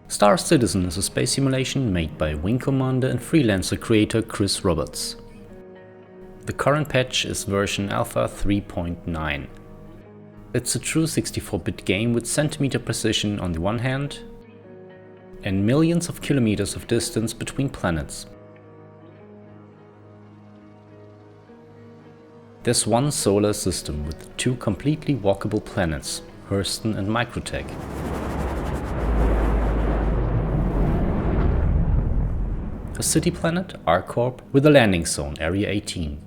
Star Citizen is a space simulation made by Wing Commander and freelancer creator Chris Roberts. The current patch is version Alpha 3.9. It's a true 64-bit game with centimeter precision on the one hand and millions of kilometers of distance between planets. There's one solar system with two completely walkable planets, Hurston and Microtech. A city planet, R-Corp, with a landing zone, Area 18.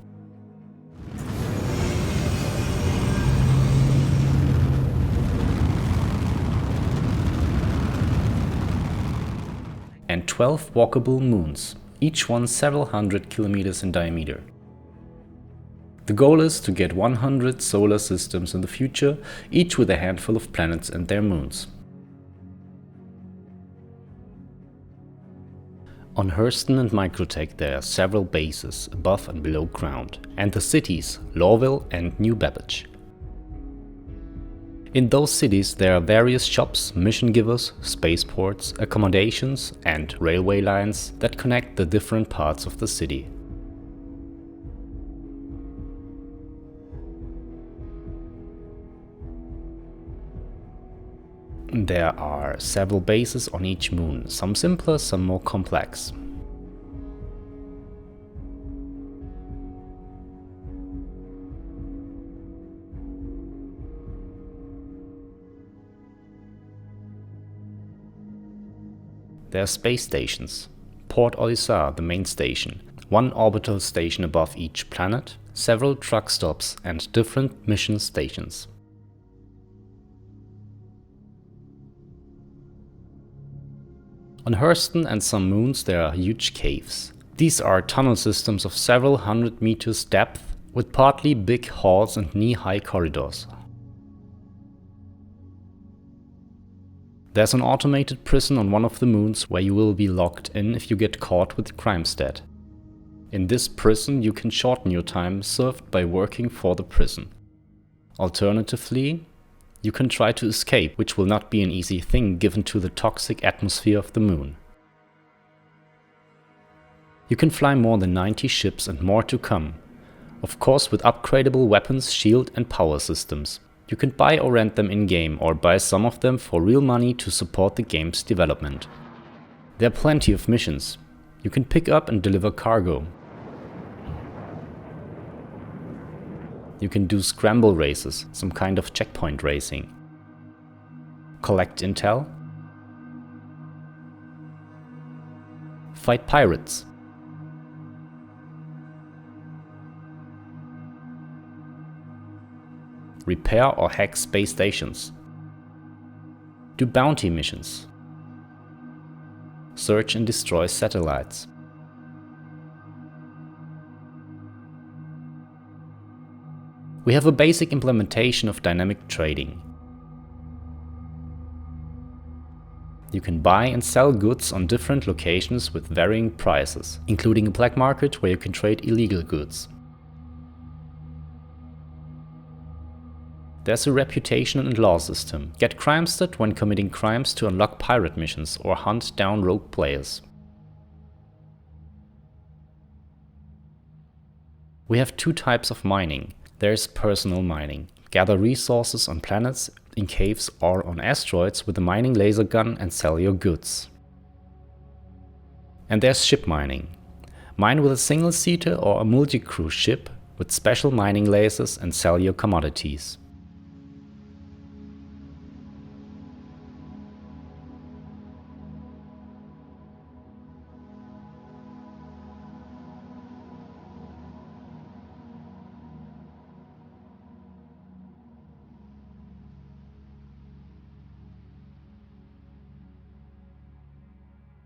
And 12 walkable moons, each one several hundred kilometers in diameter. The goal is to get 100 solar systems in the future, each with a handful of planets and their moons. On Hurston and Microtech there are several bases above and below ground, and the cities Lorville and New Babbage. In those cities there are various shops, mission givers, spaceports, accommodations and railway lines that connect the different parts of the city. There are several bases on each moon, some simpler, some more complex. There are space stations. Port Olisar, the main station, one orbital station above each planet, several truck stops and different mission stations. On Hurston and some moons there are huge caves. These are tunnel systems of several hundred meters depth with partly big halls and knee-high corridors. There's an automated prison on one of the moons where you will be locked in if you get caught with crime stat. In this prison you can shorten your time served by working for the prison. Alternatively, you can try to escape, which will not be an easy thing given to the toxic atmosphere of the moon. You can fly more than 90 ships and more to come. Of course with upgradable weapons, shield and power systems. You can buy or rent them in-game or buy some of them for real money to support the game's development. There are plenty of missions. You can pick up and deliver cargo. You can do scramble races, some kind of checkpoint racing. Collect intel. Fight pirates. Repair or hack space stations. Do bounty missions. Search and destroy satellites. We have a basic implementation of dynamic trading. You can buy and sell goods on different locations with varying prices, including a black market where you can trade illegal goods. There's a reputation and law system. Get crime stat when committing crimes to unlock pirate missions or hunt down rogue players. We have two types of mining. There's personal mining. Gather resources on planets, in caves or on asteroids with a mining laser gun and sell your goods. And there's ship mining. Mine with a single-seater or a multi-crew ship with special mining lasers and sell your commodities.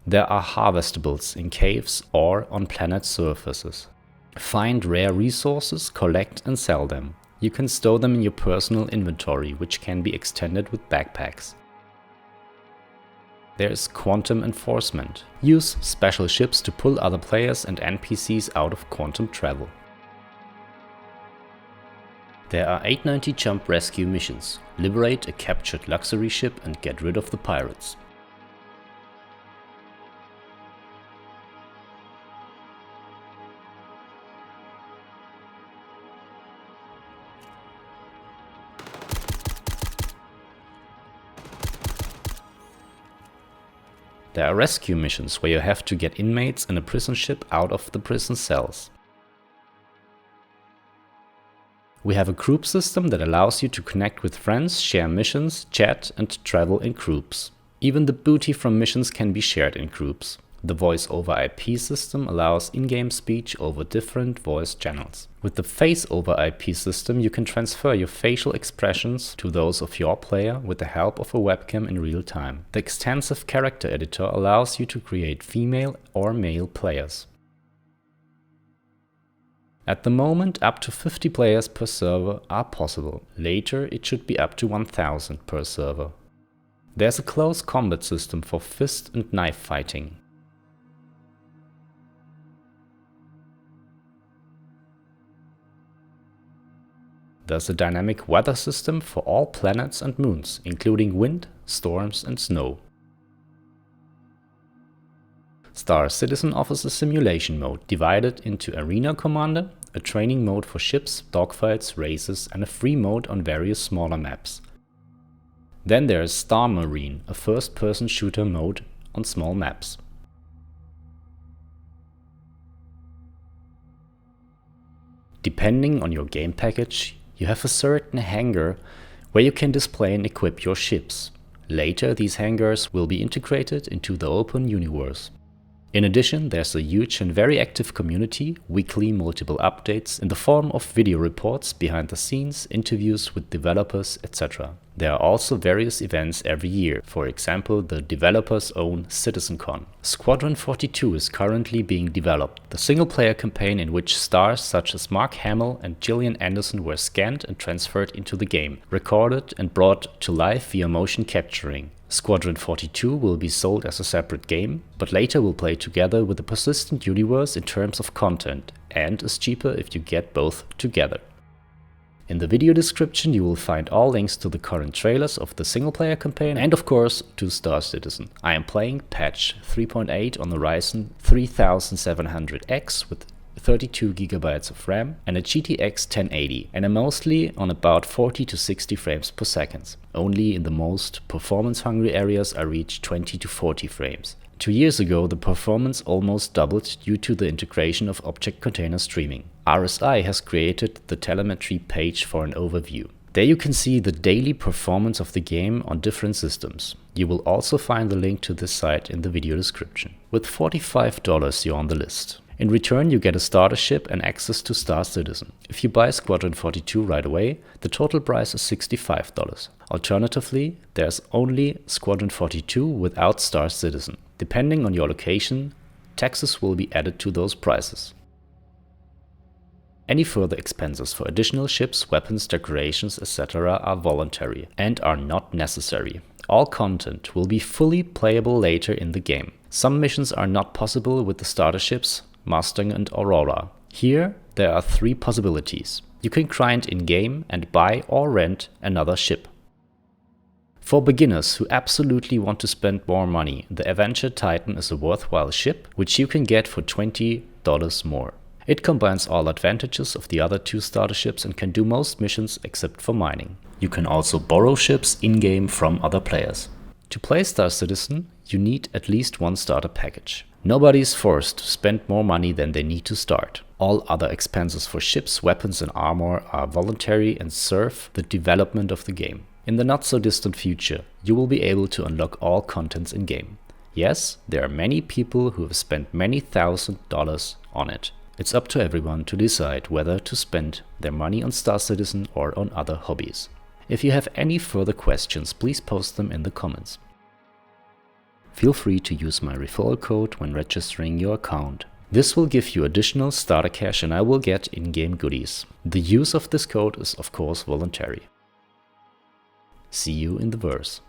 There are harvestables in caves or on planet surfaces. Find rare resources, collect and sell them. You can store them in your personal inventory, which can be extended with backpacks. There is quantum enforcement. Use special ships to pull other players and NPCs out of quantum travel. There are 890 jump rescue missions. Liberate a captured luxury ship and get rid of the pirates. There are rescue missions where you have to get inmates in a prison ship out of the prison cells. We have a group system that allows you to connect with friends, share missions, chat and travel in groups. Even the booty from missions can be shared in groups. The voice over IP system allows in-game speech over different voice channels. With the face over IP system, you can transfer your facial expressions to those of your player with the help of a webcam in real time. The extensive character editor allows you to create female or male players. At the moment, up to 50 players per server are possible. Later, it should be up to 1000 per server. There's a close combat system for fist and knife fighting. There's a dynamic weather system for all planets and moons, including wind, storms and snow. Star Citizen offers a simulation mode divided into Arena Commander, a training mode for ships, dogfights, races and a free mode on various smaller maps. Then there is Star Marine, a first-person shooter mode on small maps. Depending on your game package, you have a certain hangar where you can display and equip your ships. Later, these hangars will be integrated into the open universe. In addition, there's a huge and very active community, weekly multiple updates in the form of video reports, behind the scenes, interviews with developers, etc. There are also various events every year, for example the developers' own CitizenCon. Squadron 42 is currently being developed, the single-player campaign in which stars such as Mark Hamill and Gillian Anderson were scanned and transferred into the game, recorded and brought to life via motion capturing. Squadron 42 will be sold as a separate game, but later will play together with the persistent universe in terms of content, and is cheaper if you get both together. In the video description you will find all links to the current trailers of the single-player campaign and of course to Star Citizen. I am playing patch 3.8 on the Ryzen 3700X with 32 GB of RAM and a GTX 1080, and I'm mostly on about 40 to 60 frames per second. Only in the most performance-hungry areas I reach 20 to 40 frames. 2 years ago the performance almost doubled due to the integration of object container streaming. RSI has created the telemetry page for an overview. There you can see the daily performance of the game on different systems. You will also find the link to this site in the video description. With $45 you're on the list. In return you get a starter ship and access to Star Citizen. If you buy Squadron 42 right away, the total price is $65. Alternatively, there's only Squadron 42 without Star Citizen. Depending on your location, taxes will be added to those prices. Any further expenses for additional ships, weapons, decorations, etc. are voluntary and are not necessary. All content will be fully playable later in the game. Some missions are not possible with the starter ships, Mustang and Aurora. Here there are 3 possibilities. You can grind in-game and buy or rent another ship. For beginners who absolutely want to spend more money, the Avenger Titan is a worthwhile ship, which you can get for $20 more. It combines all advantages of the other 2 starter ships and can do most missions except for mining. You can also borrow ships in-game from other players. To play Star Citizen, you need at least 1 starter package. Nobody is forced to spend more money than they need to start. All other expenses for ships, weapons and armor are voluntary and serve the development of the game. In the not so distant future, you will be able to unlock all contents in-game. Yes, there are many people who have spent many $1,000s on it. It's up to everyone to decide whether to spend their money on Star Citizen or on other hobbies. If you have any further questions, please post them in the comments. Feel free to use my referral code when registering your account. This will give you additional starter cash and I will get in-game goodies. The use of this code is of course voluntary. See you in the verse.